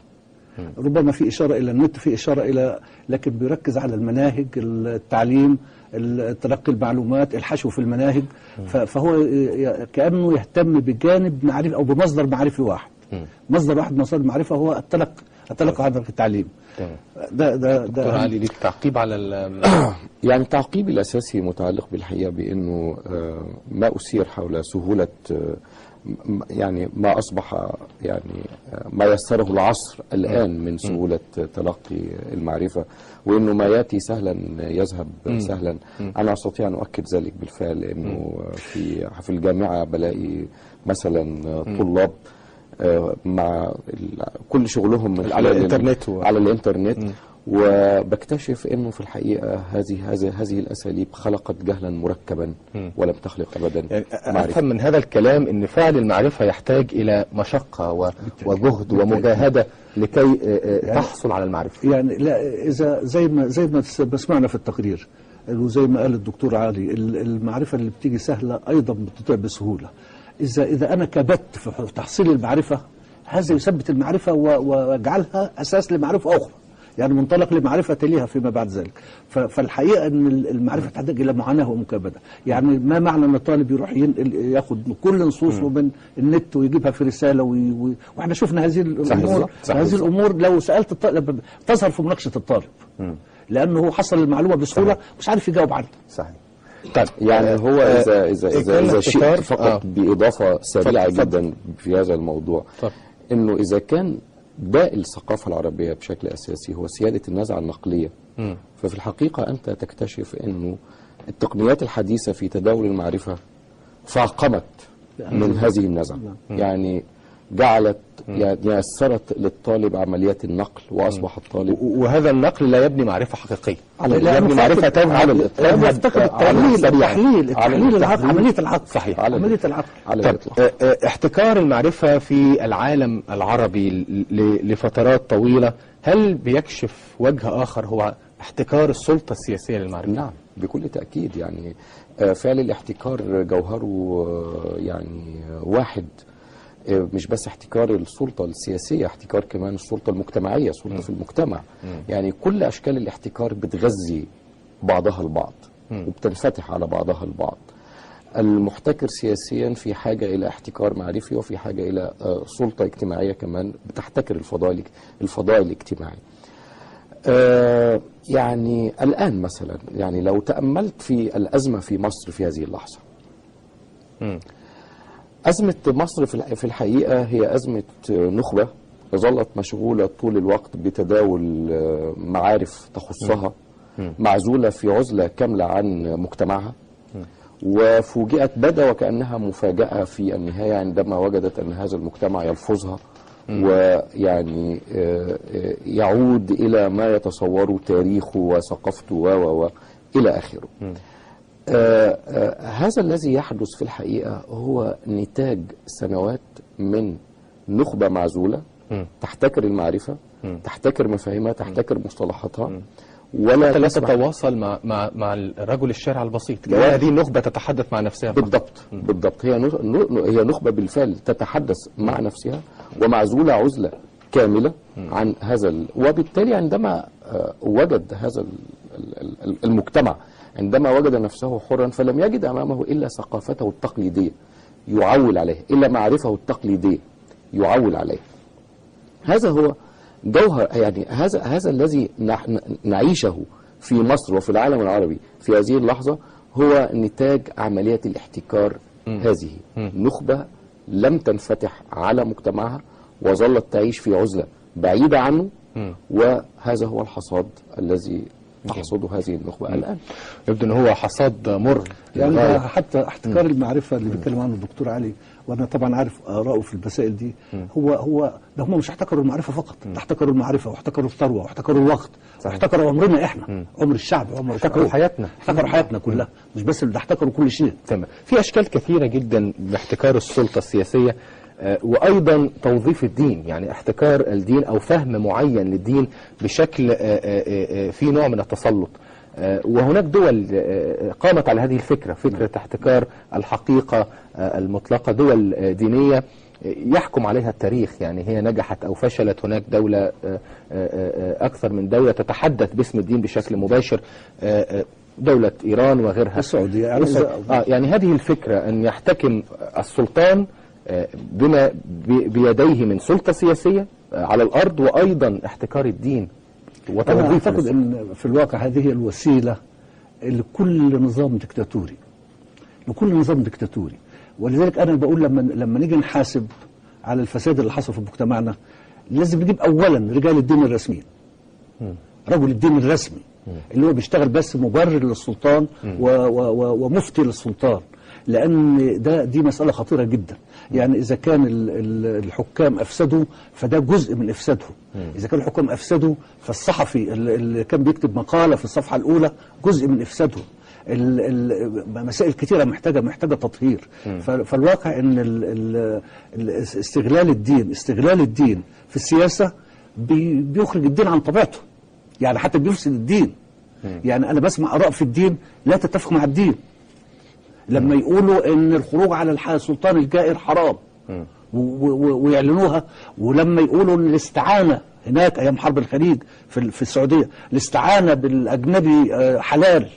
ربما في إشارة إلى النت، في إشارة إلى، لكن بيركز على المناهج، التعليم، تلقي المعلومات، الحشو في المناهج. فهو كأنه يهتم بجانب معرفي أو بمصدر معرفي واحد. مصدر واحد من مصادر المعرفة هو التلقي عن التعليم. دكتور علي ليك تعقيب على يعني التعقيب الأساسي متعلق بالحقيقة بأنه ما أثير حول سهولة يعني ما أصبح يعني ما يسره العصر الآن من سهولة تلقي المعرفة، وإنه ما يأتي سهلا يذهب سهلا. أنا أستطيع أن أؤكد ذلك بالفعل، إنه في الجامعة بلاقي مثلا طلاب مع كل شغلهم من على الإنترنت على الإنترنت، وبكتشف انه في الحقيقه هذه الاساليب خلقت جهلا مركبا ولم تخلق ابدا يعني معرفة. افهم من هذا الكلام ان فعل المعرفه يحتاج الى مشقه وجهد ومجاهده لكي تحصل على المعرفه. يعني لا، اذا زي ما سمعنا في التقرير، وزي ما قال الدكتور علي، المعرفه اللي بتيجي سهله ايضا بتطلع بسهوله. اذا انا كبت في تحصيل المعرفه، هذا يثبت المعرفه ويجعلها اساس لمعرفه اخرى، يعني منطلق لمعرفة تليها فيما بعد ذلك. فالحقيقة أن المعرفة تحتاج إلى معاناة ومكابدة. يعني ما معنى أن الطالب يروح ياخد كل نصوصه من النت ويجيبها في رسالة وإحنا شفنا هذه الأمور. هذه الأمور لو سألت الطالب تظهر في مناقشة الطالب، لأنه هو حصل المعلومة بسهولة مش عارف يجاوب عنها. صحيح. طيب يعني هو إذا شئت فقط بإضافة سريعة جدا في هذا الموضوع، إنه إذا كان باقي الثقافة العربية بشكل أساسي هو سيادة النزعة النقلية، ففي الحقيقة أنت تكتشف أنه التقنيات الحديثة في تداول المعرفة فاقمت من هذه النزعة، يعني جعلت يعني يسرت للطالب عمليات النقل، وأصبح الطالب وهذا النقل لا يبني معرفة حقيقية، يبني معرفة على التحليل العقل، عملية العقل. صحيح، عملية العقل. احتكار المعرفة في العالم العربي لفترات طويلة، هل بيكشف وجه آخر هو احتكار السلطة السياسية للمعرفة؟ نعم بكل تأكيد. يعني فعل الاحتكار جوهره يعني واحد، مش بس احتكار السلطة السياسية، احتكار كمان السلطة المجتمعية، سلطة في المجتمع. يعني كل أشكال الاحتكار بتغذي بعضها البعض وبتنفتح على بعضها البعض. المحتكر سياسيا في حاجة إلى احتكار معرفي، وفي حاجة إلى سلطة اجتماعية كمان بتحتكر الفضاء الاجتماعي. يعني الآن مثلا، يعني لو تأملت في الأزمة في مصر في هذه اللحظة، أزمة مصر في الحقيقة هي أزمة نخبة ظلت مشغولة طول الوقت بتداول معارف تخصها، معزولة في عزلة كاملة عن مجتمعها، وفوجئت بدا وكأنها مفاجأة في النهاية عندما وجدت أن هذا المجتمع يلفظها ويعني يعود إلى ما يتصوره تاريخه وثقافته إلى آخره. هذا الذي يحدث في الحقيقة هو نتاج سنوات من نخبة معزولة تحتكر المعرفة، تحتكر مفاهيمها، تحتكر مصطلحاتها، ولا تتواصل مع رجل الشارع البسيط. هذه النخبة تتحدث مع نفسها. بالضبط هي نخبة بالفعل تتحدث مع نفسها ومعزولة عزلة كاملة عن هذا وبالتالي عندما وجد هذا المجتمع، عندما وجد نفسه حرا، فلم يجد أمامه إلا ثقافته التقليدية يعول عليه، إلا معرفه التقليدية يعول عليه. هذا هو جوهر، يعني هذا الذي نعيشه في مصر وفي العالم العربي في هذه اللحظة هو نتاج عملية الاحتكار. هذه نخبة لم تنفتح على مجتمعها وظلت تعيش في عزلة بعيدة عنه، وهذا هو الحصاد الذي تحصد هذه النخبة الآن. يبدو أن هو حصاد مر. يعني حتى احتكار المعرفة اللي بيتكلم عنه الدكتور علي، وانا طبعا عارف آراءه في المسائل دي، هو ده هم مش احتكروا المعرفة فقط، احتكروا المعرفة واحتكروا الثروة واحتكروا الوقت واحتكروا عمرنا احنا، عمر الشعب، احتكروا حياتنا، احتكروا حياتنا كلها، مش بس اللي احتكروا كل شيء. تمام. في اشكال كثيرة جدا باحتكار السلطة السياسية، وأيضا توظيف الدين، يعني احتكار الدين أو فهم معين للدين بشكل في نوع من التسلط. وهناك دول قامت على هذه الفكرة، فكرة احتكار الحقيقة المطلقة، دول دينية يحكم عليها التاريخ، يعني هي نجحت أو فشلت. هناك دولة أكثر من دولة تتحدث باسم الدين بشكل مباشر، دولة إيران وغيرها، السعودية. يعني هذه الفكرة أن يحتكم السلطان بما بيديه من سلطة سياسية على الأرض، وأيضا احتكار الدين أنا أعتقد أن في الواقع هذه الوسيلة لكل نظام دكتاتوري، ولذلك انا بقول لما نيجي نحاسب على الفساد اللي حصل في مجتمعنا لازم نجيب اولا رجال الدين الرسميين. رجل الدين الرسمي اللي هو بيشتغل بس مبرر للسلطان ومفتي للسلطان، لان دي مساله خطيره جدا. يعني اذا كان الحكام افسدوا فده جزء من افسادهم، اذا كان الحكام افسدوا فالصحفي اللي كان بيكتب مقاله في الصفحه الاولى جزء من افسادهم. مسائل كثيره محتاجه تطهير. فالواقع ان استغلال الدين في السياسه بيخرج الدين عن طبيعته، يعني حتى بيفسد الدين. يعني انا بسمع اراء في الدين لا تتفق مع الدين، لما يقولوا ان الخروج على السلطان الجائر حرام ويعلنوها، ولما يقولوا ان الاستعانه هناك ايام حرب الخليج في السعوديه الاستعانه بالاجنبي حلال،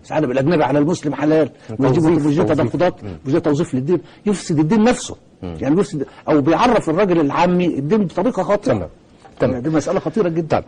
استعانه بالاجنبي على المسلم حلال، ويجيبوا تدخلات ويجيبوا توظيف للدين، يفسد الدين نفسه. يعني يفسد او بيعرف الراجل العامي الدين بطريقه خاطئه. تمام. دي مساله خطيره جدا.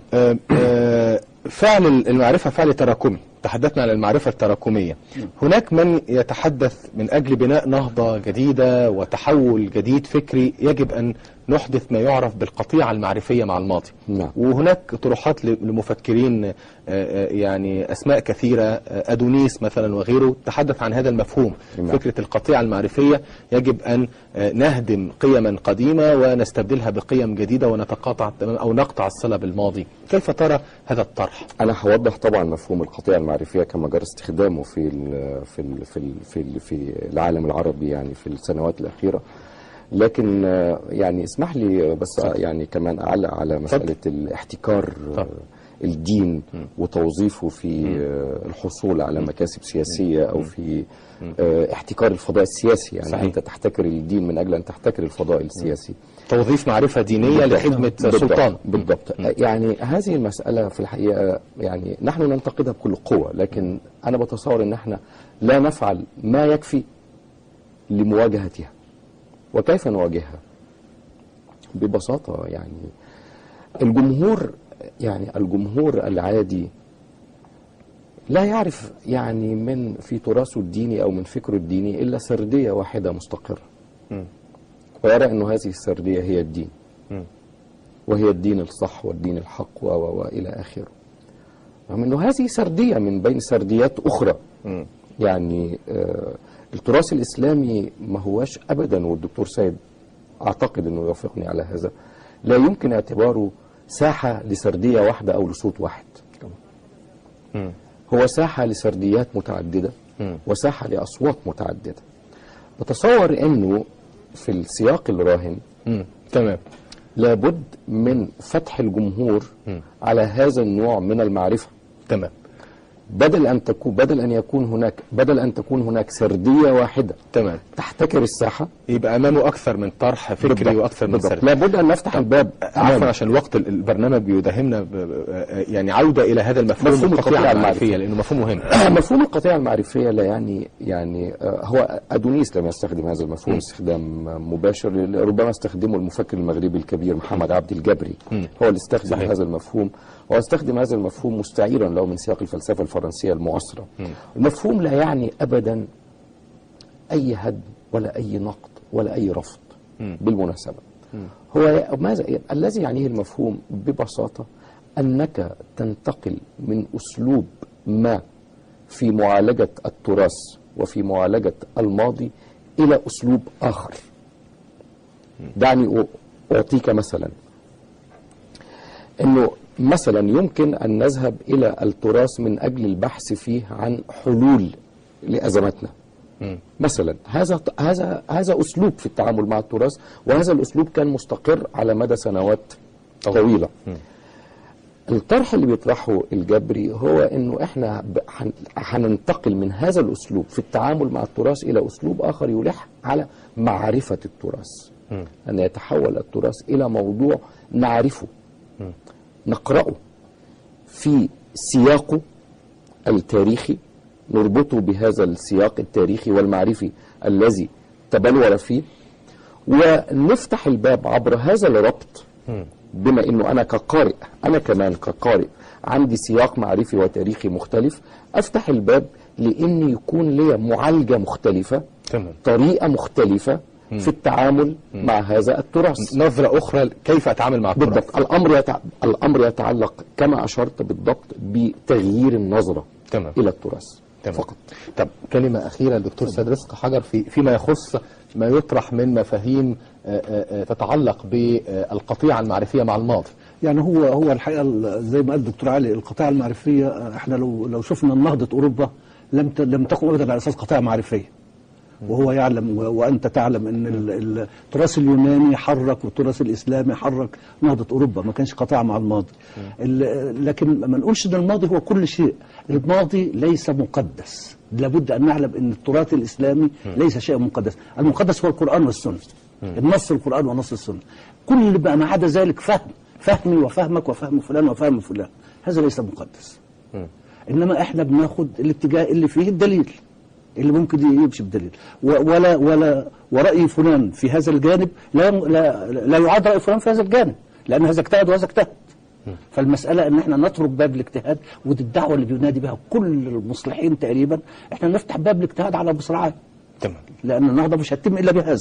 فعل المعرفة فعل تراكمي، تحدثنا عن المعرفة التراكمية. هناك من يتحدث من أجل بناء نهضة جديدة وتحول جديد فكري يجب أن نحدث ما يعرف بالقطيعة المعرفية مع الماضي. وهناك طروحات لمفكرين يعني أسماء كثيرة، أدونيس مثلا وغيره تحدث عن هذا المفهوم. فكرة القطيعة المعرفية يجب أن نهدم قيما قديمة ونستبدلها بقيم جديدة ونتقاطع أو نقطع الصلة بالماضي. كيف ترى هذا الطرح؟ أنا هوضح طبعا مفهوم القطيعة المعرفية كما جرى استخدامه في العالم العربي يعني في السنوات الأخيرة، لكن يعني اسمح لي بس يعني كمان أعلق على مسألة الاحتكار الدين وتوظيفه في الحصول على مكاسب سياسية أو في احتكار الفضاء السياسي. يعني صحيح. أنت تحتكر الدين من أجل أن تحتكر الفضاء السياسي، توظيف معرفة دينية لخدمة سلطان. بالضبط. يعني هذه المسألة في الحقيقة يعني نحن ننتقدها بكل قوة، لكن أنا بتصور أن احنا لا نفعل ما يكفي لمواجهتها. وكيف نواجهها؟ ببساطة يعني الجمهور العادي لا يعرف يعني من في تراثه الديني أو من فكره الديني إلا سردية واحدة مستقرة، ويرى أنه هذه السردية هي الدين، وهي الدين الصح والدين الحق وإلى آخره، رغم أنه هذه سردية من بين سرديات أخرى. يعني التراث الإسلامي ما هواش أبدا، والدكتور سيد أعتقد أنه يوافقني على هذا، لا يمكن اعتباره ساحة لسردية واحدة أو لصوت واحد. هو ساحة لسرديات متعددة وساحة لأصوات متعددة. بتصور أنه في السياق الراهن تمام لابد من فتح الجمهور على هذا النوع من المعرفة. تمام. بدل أن تكون هناك سردية واحدة تمام تحتكر الساحة، يبقى أمامه أكثر من طرح فكري وأكثر من سردية. لابد أن نفتح الباب. عفوا عشان وقت البرنامج بيداهمنا يعني عودة إلى هذا المفهوم القطيعة المعرفية، لأنه مفهوم مهم. مفهوم القطيعة المعرفية لا يعني هو أدونيس لم يستخدم هذا المفهوم استخدام مباشر، ربما استخدمه المفكر المغربي الكبير محمد عبد الجبري، هو اللي استخدم صحيح. هذا المفهوم، واستخدم هذا المفهوم مستعيرا له من سياق الفلسفة الفرنسية المعاصرة. المفهوم لا يعني أبدا أي هدم ولا أي نقد ولا أي رفض. بالمناسبة هو الذي يعنيه المفهوم ببساطة أنك تنتقل من أسلوب ما في معالجة التراث وفي معالجة الماضي إلى أسلوب آخر. دعني أعطيك مثلا أنه مثلا يمكن أن نذهب إلى التراث من أجل البحث فيه عن حلول لأزماتنا. مثلا هذا أسلوب في التعامل مع التراث، وهذا الأسلوب كان مستقر على مدى سنوات طويلة. الطرح اللي بيطرحه الجبري هو أنه إحنا هننتقل من هذا الأسلوب في التعامل مع التراث إلى أسلوب آخر يلح على معرفة التراث، أن يتحول التراث إلى موضوع نعرفه، نقرأه في سياقه التاريخي، نربطه بهذا السياق التاريخي والمعرفي الذي تبلور فيه، ونفتح الباب عبر هذا الربط. بما أنه أنا كقارئ، أنا كمان كقارئ عندي سياق معرفي وتاريخي مختلف، أفتح الباب لأن يكون لي معالجة مختلفة تمام. طريقة مختلفة في التعامل مع هذا التراث. نظرة أخرى كيف أتعامل مع التراث. بالضبط. الأمر يتعلق كما أشرت بالضبط بتغيير النظرة تمام. إلى التراث تمام. فقط. طب كلمة أخيرة الدكتور سيد رزق حجر فيما يخص ما يطرح من مفاهيم تتعلق بالقطيعة المعرفية مع الماضي. يعني هو الحقيقه زي ما قال الدكتور علي، القطاع المعرفيه احنا لو شفنا نهضه اوروبا لم تقم ابدا على اساس قطاع معرفيه. وهو يعلم وانت تعلم ان التراث اليوناني حرك والتراث الاسلامي حرك نهضه اوروبا، ما كانش قطاع مع الماضي. لكن ما نقولش ان الماضي هو كل شيء، الماضي ليس مقدس. لابد ان نعلم ان التراث الاسلامي ليس شيء مقدس، المقدس هو القران والسنه. النص القران ونص السنه، كل ما عدا ذلك فهمي وفهمك وفهم فلان وفهم فلان، هذا ليس مقدس. انما احنا بناخد الاتجاه اللي فيه الدليل، اللي ممكن يمشي بدليل، ولا ورأي فلان في هذا الجانب لا يعاد رأي فلان في هذا الجانب، لأن هذا اجتهد وهذا اجتهد. فالمسألة ان احنا نترك باب الاجتهاد، ودي الدعوة اللي بينادي بها كل المصلحين تقريبا، احنا نفتح باب الاجتهاد على مصراعيه. تمام. لأن النهضة مش هتتم إلا بهذا.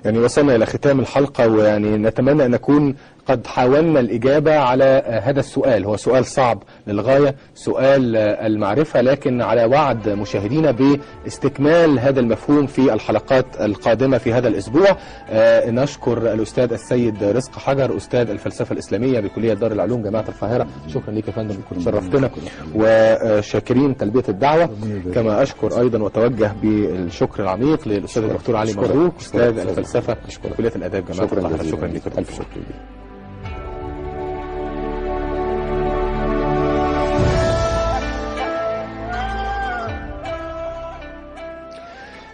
يعني وصلنا إلى ختام الحلقة، ويعني نتمنى أن نكون قد حاولنا الإجابة على هذا السؤال. هو سؤال صعب للغاية، سؤال المعرفة، لكن على وعد مشاهدينا باستكمال هذا المفهوم في الحلقات القادمة في هذا الأسبوع. نشكر الأستاذ السيد رزق حجر، أستاذ الفلسفة الإسلامية بكلية دار العلوم جامعة القاهرة. شكرا لك يا فندم، شرفتنا، وشاكرين تلبية الدعوة. كما أشكر أيضا وتوجه بالشكر العميق للأستاذ الدكتور علي مبروك، أستاذ الفلسفة كلية الآداب جامعة القاهرة. شكرا لك. ألف شكر.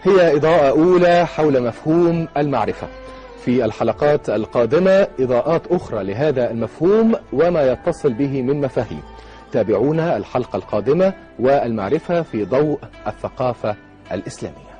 هي إضاءة أولى حول مفهوم المعرفة. في الحلقات القادمة إضاءات أخرى لهذا المفهوم وما يتصل به من مفاهيم. تابعونا الحلقة القادمة والمعرفة في ضوء الثقافة الإسلامية.